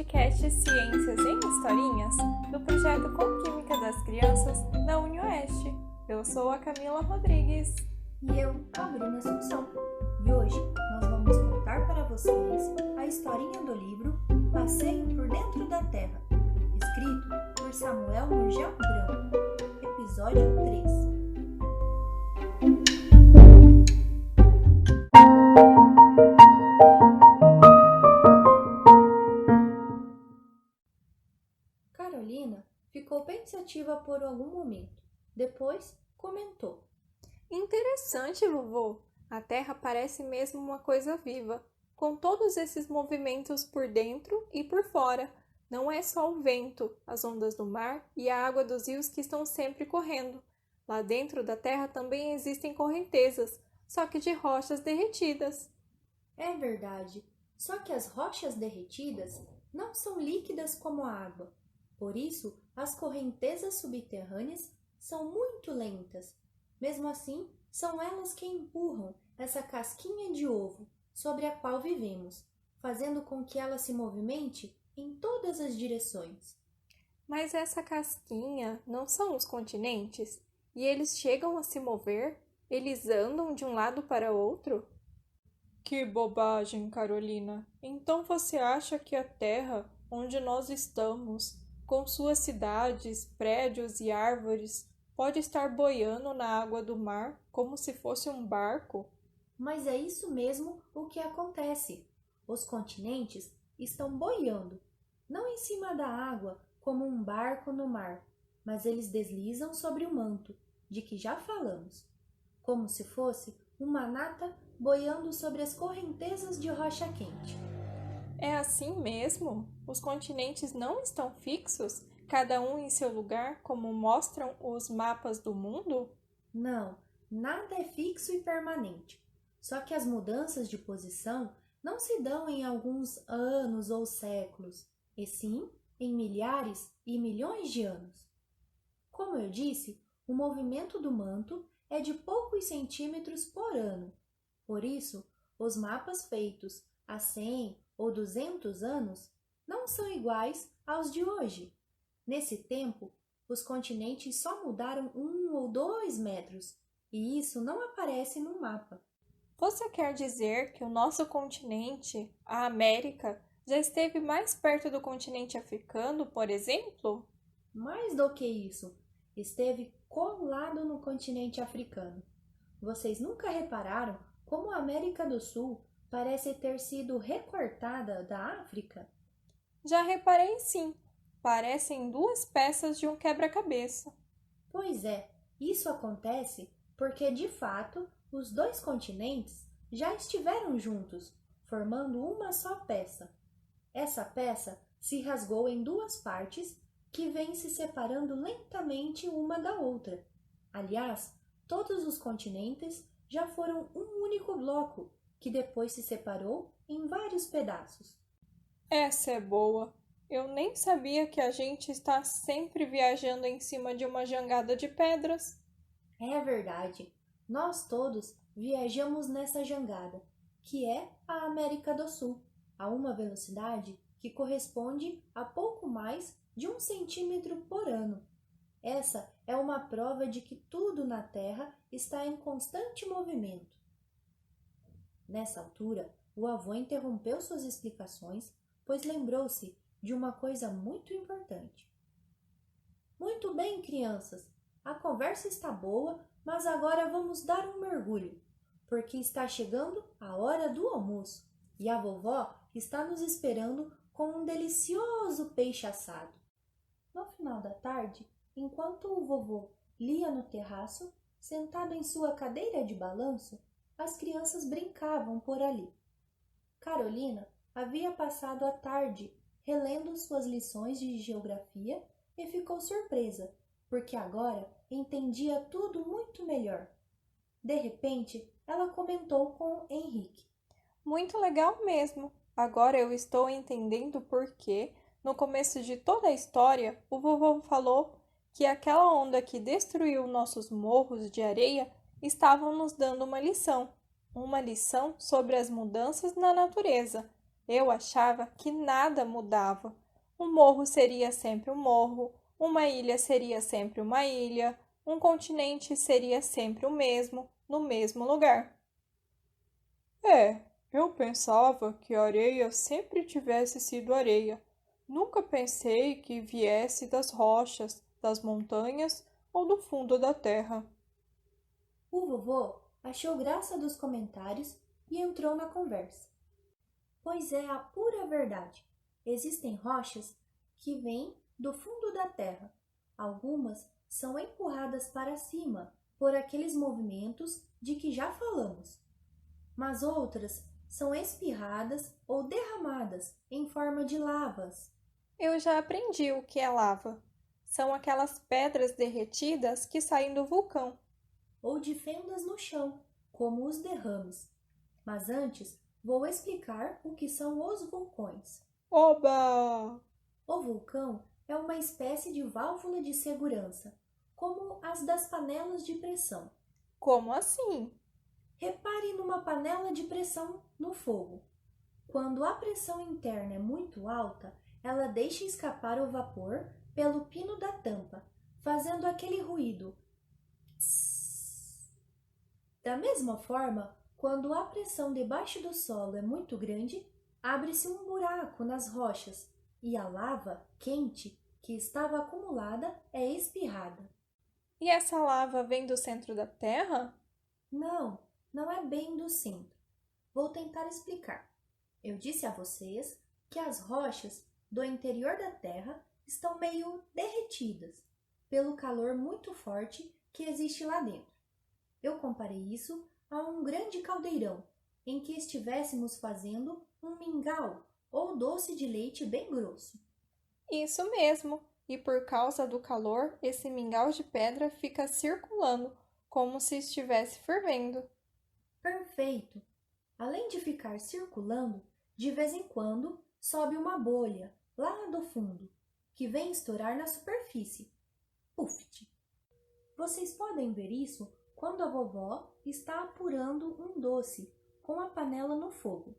podcast Ciências em Historinhas, do projeto Com Química das Crianças da UniOeste. Eu sou a Camila Rodrigues. E eu, a Bruna Assunção. E hoje nós vamos contar para vocês a historinha do livro Passeio por Dentro da Terra, escrito por Samuel Gurgel Branco, episódio 3. Carolina ficou pensativa por algum momento. Depois comentou: Interessante, vovô. A Terra parece mesmo uma coisa viva, com todos esses movimentos por dentro e por fora. Não é só o vento, as ondas do mar e a água dos rios que estão sempre correndo. Lá dentro da Terra também existem correntezas, só que de rochas derretidas. É verdade, só que as rochas derretidas não são líquidas como a água. Por isso, as correntezas subterrâneas são muito lentas. Mesmo assim, são elas que empurram essa casquinha de ovo sobre a qual vivemos, fazendo com que ela se movimente em todas as direções. Mas essa casquinha não são os continentes? E eles chegam a se mover? Eles andam de um lado para outro? Que bobagem, Carolina! Então você acha que a Terra, onde nós estamos, com suas cidades, prédios e árvores, pode estar boiando na água do mar como se fosse um barco? Mas é isso mesmo o que acontece. Os continentes estão boiando, não em cima da água como um barco no mar, mas eles deslizam sobre o manto, de que já falamos, como se fosse uma nata boiando sobre as correntezas de rocha quente. É assim mesmo? Os continentes não estão fixos, cada um em seu lugar, como mostram os mapas do mundo? Não, nada é fixo e permanente. Só que as mudanças de posição não se dão em alguns anos ou séculos, e sim em milhares e milhões de anos. Como eu disse, o movimento do manto é de poucos centímetros por ano. Por isso, os mapas feitos há 100 ou 200 anos não são iguais aos de hoje. Nesse tempo, os continentes só mudaram 1 ou 2 metros, e isso não aparece no mapa. Você quer dizer que o nosso continente, a América, já esteve mais perto do continente africano, por exemplo? Mais do que isso, esteve colado no continente africano. Vocês nunca repararam como a América do Sul parece ter sido recortada da África? Já reparei sim, parecem duas peças de um quebra-cabeça. Pois é, isso acontece porque, de fato, os dois continentes já estiveram juntos, formando uma só peça. Essa peça se rasgou em duas partes que vêm se separando lentamente uma da outra. Aliás, todos os continentes já foram um único bloco, que depois se separou em vários pedaços. Essa é boa. Eu nem sabia que a gente está sempre viajando em cima de uma jangada de pedras. É verdade, nós todos viajamos nessa jangada, que é a América do Sul, a uma velocidade que corresponde a pouco mais de 1 centímetro por ano. Essa é uma prova de que tudo na Terra está em constante movimento. Nessa altura, o avô interrompeu suas explicações, pois lembrou-se de uma coisa muito importante. Muito bem, crianças, a conversa está boa, mas agora vamos dar um mergulho, porque está chegando a hora do almoço e a vovó está nos esperando com um delicioso peixe assado. No final da tarde, enquanto o vovô lia no terraço, sentado em sua cadeira de balanço, as crianças brincavam por ali. Carolina havia passado a tarde relendo suas lições de geografia e ficou surpresa, porque agora entendia tudo muito melhor. De repente, ela comentou com Henrique: Muito legal mesmo. Agora eu estou entendendo por que, no começo de toda a história, o vovô falou que aquela onda que destruiu nossos morros de areia estava nos dando uma lição sobre as mudanças na natureza. Eu achava que nada mudava. Um morro seria sempre um morro, uma ilha seria sempre uma ilha, um continente seria sempre o mesmo, no mesmo lugar. É, eu pensava que a areia sempre tivesse sido areia. Nunca pensei que viesse das rochas, das montanhas ou do fundo da terra. O vovô achou graça dos comentários e entrou na conversa. Pois é a pura verdade. Existem rochas que vêm do fundo da terra. Algumas são empurradas para cima por aqueles movimentos de que já falamos, mas outras são espirradas ou derramadas em forma de lavas. Eu já aprendi o que é lava. São aquelas pedras derretidas que saem do vulcão. Ou de fendas no chão, como os derrames. Mas antes, vou explicar o que são os vulcões. Oba! O vulcão é uma espécie de válvula de segurança, como as das panelas de pressão. Como assim? Repare numa panela de pressão no fogo. Quando a pressão interna é muito alta, ela deixa escapar o vapor pelo pino da tampa, fazendo aquele ruído. Tss. Da mesma forma, quando a pressão debaixo do solo é muito grande, abre-se um buraco nas rochas e a lava quente que estava acumulada é espirrada. E essa lava vem do centro da Terra? Não, não é bem do centro. Vou tentar explicar. Eu disse a vocês que as rochas do interior da Terra estão meio derretidas pelo calor muito forte que existe lá dentro. Eu comparei isso a um grande caldeirão em que estivéssemos fazendo um mingau ou doce de leite bem grosso. Isso mesmo. E por causa do calor, esse mingau de pedra fica circulando, como se estivesse fervendo. Perfeito! Além de ficar circulando, de vez em quando sobe uma bolha lá do fundo, que vem estourar na superfície. Puft! Vocês podem ver isso quando a vovó está apurando um doce com a panela no fogo,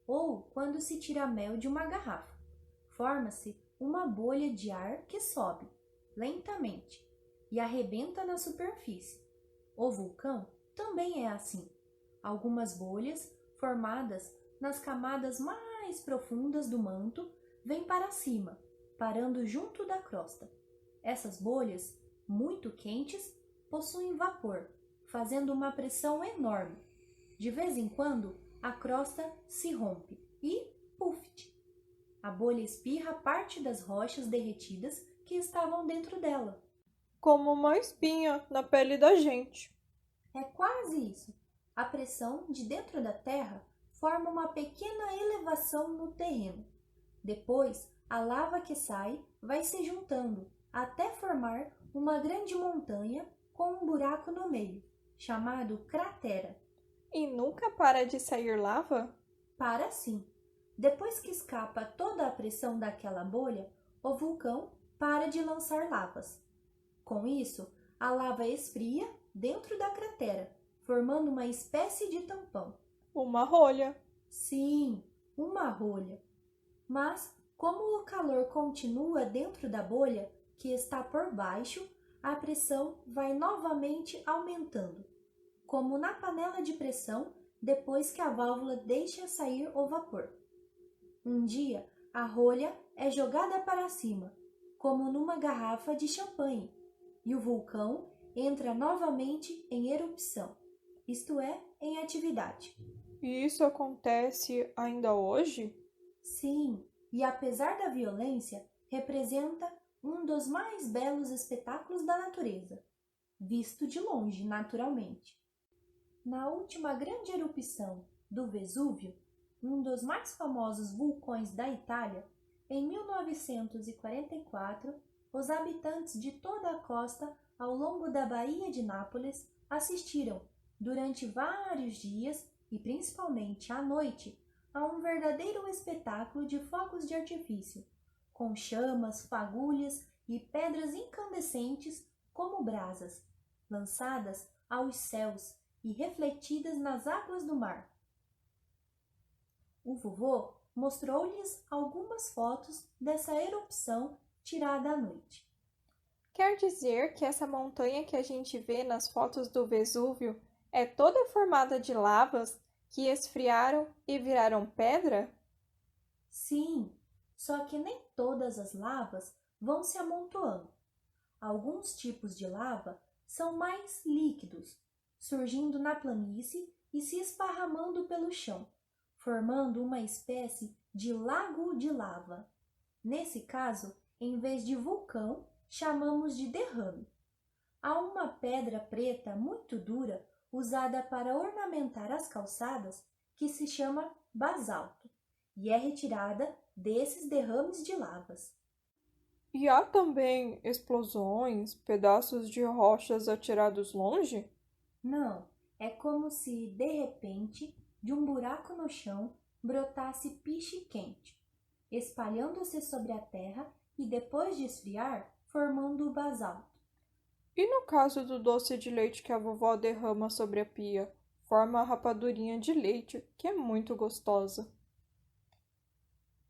ou quando se tira mel de uma garrafa. Forma-se uma bolha de ar que sobe lentamente e arrebenta na superfície. O vulcão também é assim. Algumas bolhas, formadas nas camadas mais profundas do manto, vêm para cima, parando junto da crosta. Essas bolhas, muito quentes, possuem vapor, fazendo uma pressão enorme. De vez em quando, a crosta se rompe e, puff! A bolha espirra parte das rochas derretidas que estavam dentro dela. Como uma espinha na pele da gente. É quase isso. A pressão de dentro da terra forma uma pequena elevação no terreno. Depois, a lava que sai vai se juntando até formar uma grande montanha com um buraco no meio, chamado cratera. E nunca para de sair lava? Para sim. Depois que escapa toda a pressão daquela bolha, o vulcão para de lançar lavas. Com isso, a lava esfria dentro da cratera, formando uma espécie de tampão. Uma rolha. Sim, uma rolha. Mas, como o calor continua dentro da bolha, que está por baixo, a pressão vai novamente aumentando, como na panela de pressão depois que a válvula deixa sair o vapor. Um dia, a rolha é jogada para cima, como numa garrafa de champanhe, e o vulcão entra novamente em erupção, isto é, em atividade. E isso acontece ainda hoje? Sim, e apesar da violência, representa um dos mais belos espetáculos da natureza, visto de longe, naturalmente. Na última grande erupção do Vesúvio, um dos mais famosos vulcões da Itália, em 1944, os habitantes de toda a costa ao longo da Baía de Nápoles assistiram, durante vários dias e principalmente à noite, a um verdadeiro espetáculo de fogos de artifício, com chamas, fagulhas e pedras incandescentes como brasas, lançadas aos céus e refletidas nas águas do mar. O vovô mostrou-lhes algumas fotos dessa erupção tirada à noite. Quer dizer que essa montanha que a gente vê nas fotos do Vesúvio é toda formada de lavas que esfriaram e viraram pedra? Sim, só que nem todas as lavas vão se amontoando. Alguns tipos de lava são mais líquidos, surgindo na planície e se esparramando pelo chão, formando uma espécie de lago de lava. Nesse caso, em vez de vulcão, chamamos de derrame. Há uma pedra preta muito dura usada para ornamentar as calçadas que se chama basalto e é retirada desses derrames de lavas. E há também explosões, pedaços de rochas atirados longe? Não, é como se, de repente, de um buraco no chão brotasse piche quente, espalhando-se sobre a terra e depois de esfriar, formando o basalto. E no caso do doce de leite que a vovó derrama sobre a pia, forma a rapadurinha de leite, que é muito gostosa.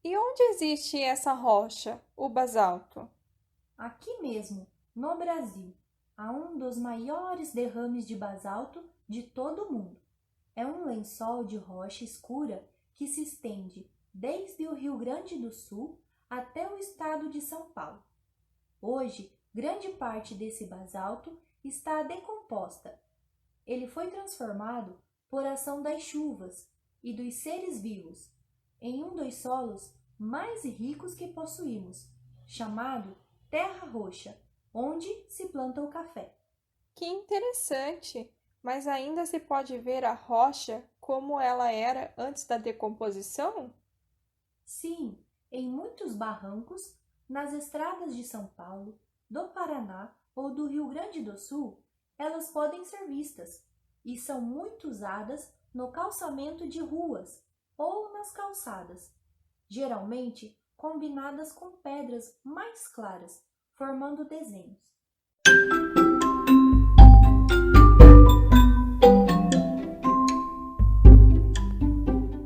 E onde existe essa rocha, o basalto? Aqui mesmo, no Brasil, há um dos maiores derrames de basalto de todo o mundo. É um lençol de rocha escura que se estende desde o Rio Grande do Sul até o estado de São Paulo. Hoje, grande parte desse basalto está decomposta. Ele foi transformado por ação das chuvas e dos seres vivos em um dos solos mais ricos que possuímos, chamado Terra Roxa, onde se planta o café. Que interessante! Mas ainda se pode ver a rocha como ela era antes da decomposição? Sim, em muitos barrancos, nas estradas de São Paulo, do Paraná ou do Rio Grande do Sul, elas podem ser vistas e são muito usadas no calçamento de ruas ou nas calçadas, geralmente combinadas com pedras mais claras, formando desenhos.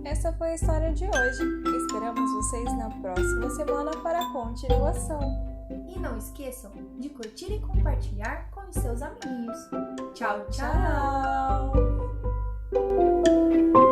Essa foi a história de hoje. Esperamos vocês na próxima semana para a continuação. E não esqueçam de curtir e compartilhar com os seus amiguinhos. Tchau, tchau! Tchau!